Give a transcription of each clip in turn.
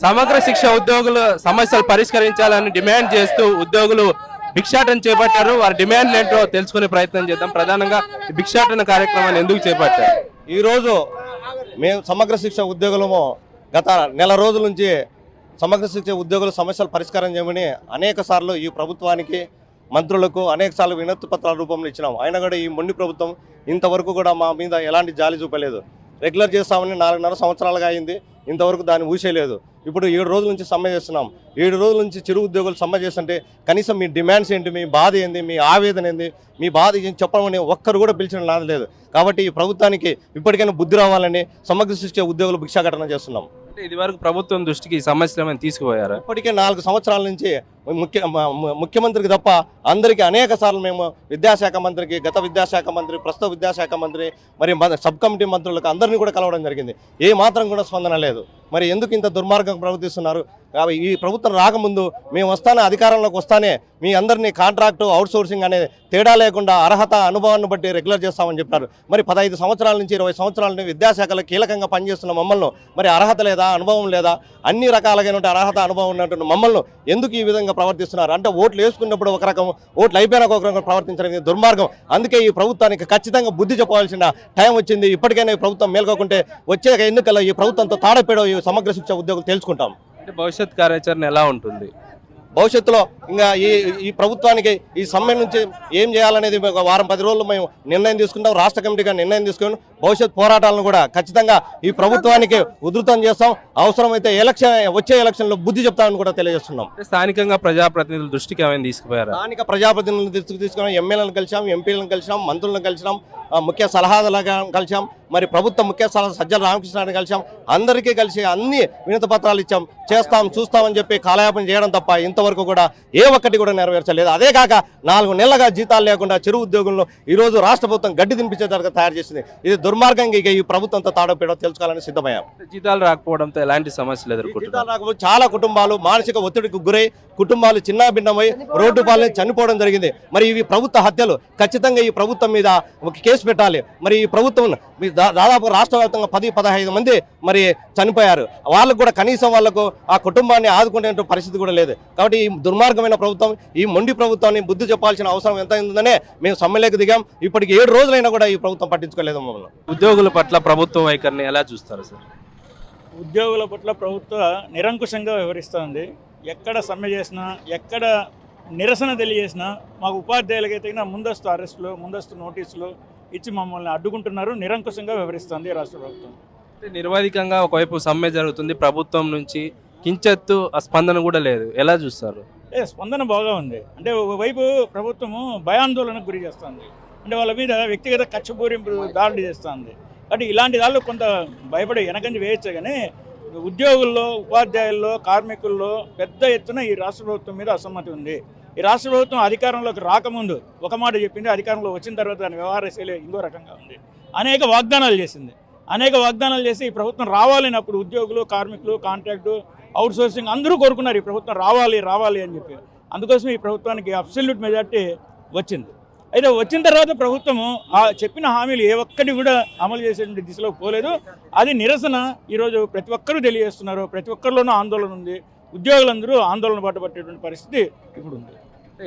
సమగ్ర శిక్ష ఉద్యోగుల సమస్యలు పరిష్కరించాలని డిమాండ్ చేస్తూ ఉద్యోగులు భిక్షాటన చేపట్టారు. వారి డిమాండ్లు ఏంటో తెలుసుకునే ప్రయత్నం చేద్దాం. ప్రధానంగా ఈ భిక్షాటన కార్యక్రమాన్ని ఎందుకు చేపట్టారు? ఈరోజు మేము సమగ్ర శిక్ష ఉద్యోగులము గత నెల రోజుల నుంచి సమగ్ర శిక్ష ఉద్యోగుల సమస్యలు పరిష్కారం చేయమని అనేక సార్లు ఈ ప్రభుత్వానికి మంత్రులకు అనేక సార్లు వినతి పత్రాల రూపంలో ఇచ్చినాం. అయినా కూడా ఈ మొండి ప్రభుత్వం ఇంతవరకు కూడా మా మీద ఎలాంటి జాలి చూపలేదు. రెగ్యులర్ చేస్తామని 4.5 సంవత్సరాలుగా అయింది, ఇంతవరకు దాన్ని ఊసేయలేదు. ఇప్పుడు 7 రోజుల నుంచి సమ్మె చేస్తున్నాం. 7 రోజుల నుంచి చిరు ఉద్యోగులు సమ్మె చేస్తుంటే కనీసం మీ డిమాండ్స్ ఏంటి, మీ బాధ ఏంది, మీ ఆవేదన ఏంది, మీ బాధ ఏం చెప్పమని ఒక్కరు కూడా పిలిచిన నాదలేదు. కాబట్టి ఈ ప్రభుత్వానికి ఇప్పటికైనా బుద్ధి రావాలని సమగ్ర శిక్ష ఉద్యోగులు భిక్షాటన చేస్తున్నాం. అంటే ఇది వరకు ప్రభుత్వం దృష్టికి ఈ సమస్యలు ఏమైనా తీసుకుపోయారా? ఇప్పటికే 4 సంవత్సరాల నుంచి ముఖ్యమంత్రికి తప్ప అందరికీ అనేక సార్లు మేము విద్యాశాఖ మంత్రికి, గత విద్యాశాఖ మంత్రి, ప్రస్తుత విద్యాశాఖ మంత్రి, మరి సబ్ కమిటీ మంత్రులకు అందరినీ కూడా కలవడం జరిగింది. ఏ మాత్రం కూడా స్పందన లేదు. మరి ఎందుకు ఇంత దుర్మార్గం ప్రవర్తిస్తున్నారు? కాబట్టి ఈ ప్రభుత్వం రాకముందు మేము అధికారంలోకి వస్తానే మీ అందరినీ కాంట్రాక్టు అవుట్సోర్సింగ్ అనే తేడా లేకుండా అర్హత అనుభవాన్ని బట్టి రెగ్యులర్ చేస్తామని చెప్పారు. మరి 15 సంవత్సరాల నుంచి 20 సంవత్సరాల నుంచి విద్యాశాఖలో కీలకంగా పనిచేస్తున్న మమ్మల్ని మరి అర్హత లేదా, అనుభవం లేదా, అన్ని రకాలుగా అర్హత అనుభవం ఉన్నటువంటి మమ్మల్ని ఎందుకు ఈ విధంగా ప్రవర్తిస్తున్నారు? అంటే ఓట్లు వేసుకున్నప్పుడు ఒక రకం, ఓట్లు అయిపోయినాక ఒక రకం ప్రవర్తించడం ఇది దుర్మార్గం. అందుకే ఈ ప్రభుత్వానికి ఖచ్చితంగా బుద్ధి చెప్పవలసిన టైం వచ్చింది. ఇప్పటికైనా ఈ ప్రభుత్వం మేల్కోకుంటే వచ్చే ఎన్నికల్లో ఈ ప్రభుత్వంతో తాడపేడో ఈ సమగ్ర శిక్ష ఉద్యోగులు తెలుసుకుంటాం. అంటే భవిష్యత్ కార్యాచరణ ఎలా ఉంటుంది? భవిష్యత్తులో ఇంకా ఈ ప్రభుత్వానికి ఈ సమ్మె నుంచి ఏం చేయాలనేది ఒక వారం 10 రోజులు మేము నిర్ణయం తీసుకుంటాం. రాష్ట్ర కమిటీగా నిర్ణయం తీసుకుని భవిష్యత్ పోరాటాలను కూడా ఖచ్చితంగా ఈ ప్రభుత్వానికి ఉధృతం చేస్తాం. అవసరమైతే వచ్చే ఎలక్షన్లో బుద్ధి చెప్తామని కూడా తెలియజేస్తున్నాం. స్థానికంగా ప్రజాప్రతినిధుల దృష్టికి ఏమైనా తీసుకుపోయారా? స్థానిక ప్రజాప్రతినిధులను తీసుకున్నాం, ఎమ్మెల్యేలను కలిసాం, ఎంపీలను కలిసాం, మంత్రులను కలిసాం, ముఖ్య సలహాదారులుగా కలిసాం, మరి ప్రభుత్వ ముఖ్య సలహా సజ్జల రామకృష్ణాన్ని కలిసాం. అందరికీ కలిసి అన్ని వినతి పత్రాలు ఇచ్చాం. చేస్తాం, చూస్తామని చెప్పి కాలయాపన చేయడం తప్ప ఇంతవరకు కూడా ఏ ఒక్కటి కూడా నెరవేర్చలేదు. అదే కాక 4 నెలలుగా జీతాలు లేకుండా చెరు ఉద్యోగులను ఈరోజు రాష్ట్ర ప్రభుత్వం గడ్డి దింపించేదాకా తయారు చేసింది. ఇది దుర్మార్గంగా ఇక ఈ ప్రభుత్వంతో తాడపేడో తెలుసుకోవాలని సిద్ధమయ్యాం. జీతాలు రాకపోవడంతో ఎలాంటి సమస్యలు ఎదుర్కొంటున్నారు? జీతాలు రాకపోతే చాలా కుటుంబాలు మానసిక ఒత్తిడికి గురై కుటుంబాలు చిన్నాభిన్నమై రోడ్డు పాలన చనిపోవడం జరిగింది. మరి ఇవి ప్రభుత్వ హత్యలు. ఖచ్చితంగా ఈ ప్రభుత్వం మీద ఒక కేసు పెట్టాలి. మరి ఈ ప్రభుత్వం దాదాపు రాష్ట్ర వ్యాప్తంగా 10-15 మంది మరి చనిపోయారు. వాళ్ళకు కూడా కనీసం వాళ్ళకు ఆ కుటుంబాన్ని ఆదుకునే పరిస్థితి కూడా లేదు. కాబట్టి ఈ దుర్మార్గమైన ప్రభుత్వం, ఈ మొండి ప్రభుత్వాన్ని బుద్ధి చెప్పాల్సిన అవసరం ఎంత ఉందనే మేము సమ్మెలోకి దిగాం. ఇప్పటికి 7 రోజులైనా కూడా ఈ ప్రభుత్వం పట్టించుకోలేదు మమ్మల్ని. ఉద్యోగుల పట్ల ప్రభుత్వ వైఖరిని ఎలా చూస్తారు సార్? ఉద్యోగుల పట్ల ప్రభుత్వం నిరంకుశంగా వ్యవహరిస్తుంది. ఎక్కడ సమ్మె చేసినా, ఎక్కడ నిరసన తెలియజేసినా మాకు ఉపాధ్యాయులకైతే ముందస్తు అరెస్టులు, ముందస్తు నోటీసులు ఇచ్చి మమ్మల్ని అడ్డుకుంటున్నారు. నిరంకుశంగా వ్యవహరిస్తుంది రాష్ట్ర ప్రభుత్వం. నిర్వాధికంగా ఒకవైపు సమ్మె జరుగుతుంది, ప్రభుత్వం నుంచి కించెత్తు స్పందన కూడా లేదు. ఎలా చూస్తారు? స్పందన బాగా ఉంది. అంటే ఒకవైపు ప్రభుత్వము భయాందోళనకు గురి చేస్తుంది. అంటే వాళ్ళ మీద వ్యక్తిగత కక్షపూరింపు దాడులు చేస్తుంది. అంటే ఇలాంటి దాళ్ళు కొంత భయపడి వెనకంజి వేయచ్చు. కానీ ఉద్యోగుల్లో, ఉపాధ్యాయుల్లో, కార్మికుల్లో పెద్ద ఎత్తున ఈ రాష్ట్ర ప్రభుత్వం మీద అసమ్మతి ఉంది. ఈ రాష్ట్ర ప్రభుత్వం అధికారంలోకి రాకముందు ఒక మాట చెప్పింది, అధికారంలో వచ్చిన తర్వాత దాని వ్యవహార శైలి ఇంకో రకంగా ఉంది. అనేక వాగ్దానాలు చేసింది. అనేక వాగ్దానాలు చేసి ఈ ప్రభుత్వం రావాలని అప్పుడు ఉద్యోగులు, కార్మికులు, కాంట్రాక్టు, అవుట్సోర్సింగ్ అందరూ కోరుకున్నారు ఈ ప్రభుత్వం రావాలి అని చెప్పి. అందుకోసం ఈ ప్రభుత్వానికి అబ్సల్యూట్ మెజార్టీ వచ్చింది. అయితే వచ్చిన తర్వాత ప్రభుత్వము ఆ చెప్పిన హామీలు ఏ ఒక్కటి కూడా అమలు చేసేటువంటి దిశలో పోలేదు. అది నిరసన ఈరోజు ప్రతి ఒక్కరూ తెలియజేస్తున్నారు. ప్రతి ఒక్కరిలోనూ ఆందోళన ఉంది. ఉద్యోగులందరూ ఆందోళన పట్టేటువంటి పరిస్థితి ఇప్పుడు ఉంది.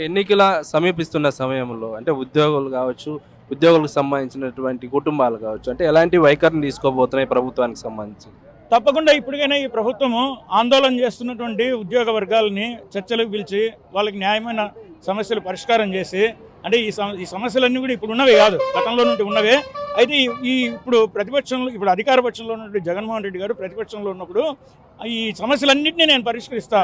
ఎన్నికల సమీపిస్తున్న సమయంలో అంటే ఉద్యోగులు కావచ్చు, ఉద్యోగులకు సంబంధించినటువంటి కుటుంబాలు కావచ్చు, అంటే ఎలాంటి వైఖరిని తీసుకోబోతున్నాయి ప్రభుత్వానికి సంబంధించి? తప్పకుండా ఇప్పటికైనా ఈ ప్రభుత్వము ఆందోళన చేస్తున్నటువంటి ఉద్యోగ వర్గాలని చర్చలకు పిలిచి వాళ్ళకి న్యాయమైన సమస్యలు పరిష్కారం చేసి, అంటే ఈ సమస్యలన్నీ కూడా ఇప్పుడు ఉన్నవే కాదు, గతంలో నుండి ఉన్నవే. అయితే ఇప్పుడు ప్రతిపక్షంలో, ఇప్పుడు అధికార పక్షంలో ఉన్నటువంటి జగన్మోహన్ రెడ్డి గారు ప్రతిపక్షంలో ఉన్నప్పుడు ఈ సమస్యలన్నింటినీ నేను పరిష్కరిస్తా,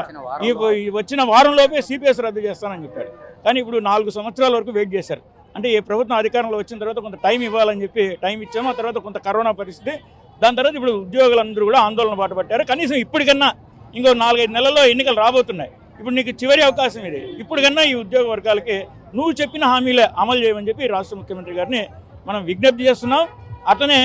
ఈ వచ్చిన వారంలోపే సిపిఎస్ రద్దు చేస్తానని చెప్పాడు. కానీ ఇప్పుడు 4 సంవత్సరాల వరకు వెయిట్ చేశారు. అంటే ఈ ప్రభుత్వం అధికారంలో వచ్చిన తర్వాత కొంత టైం ఇవ్వాలని చెప్పి టైం ఇచ్చాము. ఆ తర్వాత కొంత కరోనా పరిస్థితి, దాని తర్వాత ఇప్పుడు ఉద్యోగులందరూ కూడా ఆందోళన బాట పట్టారు. కనీసం ఇప్పటికన్నా ఇంకో 4-5 నెలల్లో ఎన్నికలు రాబోతున్నాయి. ఇప్పుడు నీకు చివరి అవకాశం ఇది. ఇప్పటికన్నా ఈ ఉద్యోగ వర్గాలకి నువ్వు చెప్పిన హామీలే అమలు చేయమని చెప్పి రాష్ట్ర ముఖ్యమంత్రి గారిని మనం విజ్ఞప్తి చేస్తున్నాం. అతనే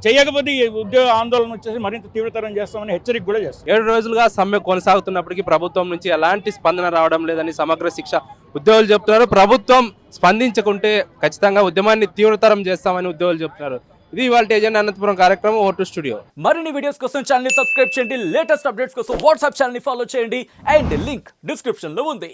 చేయకపోతే ఈ ఉద్యోగ ఆందోళన వచ్చేసి మరింత తీవ్రతరం చేస్తామని హెచ్చరిక కూడా చేస్తాం. 7 రోజులుగా సమ్మె కొనసాగుతున్నప్పటికీ ప్రభుత్వం నుంచి ఎలాంటి స్పందన రావడం లేదని సమగ్ర శిక్ష ఉద్యోగులు చెప్తున్నారు. ప్రభుత్వం స్పందించకుంటే ఖచ్చితంగా ఉద్యమాన్ని తీవ్రతరం చేస్తామని ఉద్యోగులు చెప్తున్నారు. ఇది ఇవాళ ఏజెండా అనంతపురం కార్యక్రమం. Vote studio. మరిన్ని వీడియోస్ కోసం ఛానల్ ని సబ్స్క్రైబ్ చేయండి, లేటెస్ట్ అప్డేట్స్ కోసం వాట్సాప్ ఛానల్ ని ఫాలో చేయండి అండ్ లింక్ డిస్క్రిప్షన్ లో ఉంది.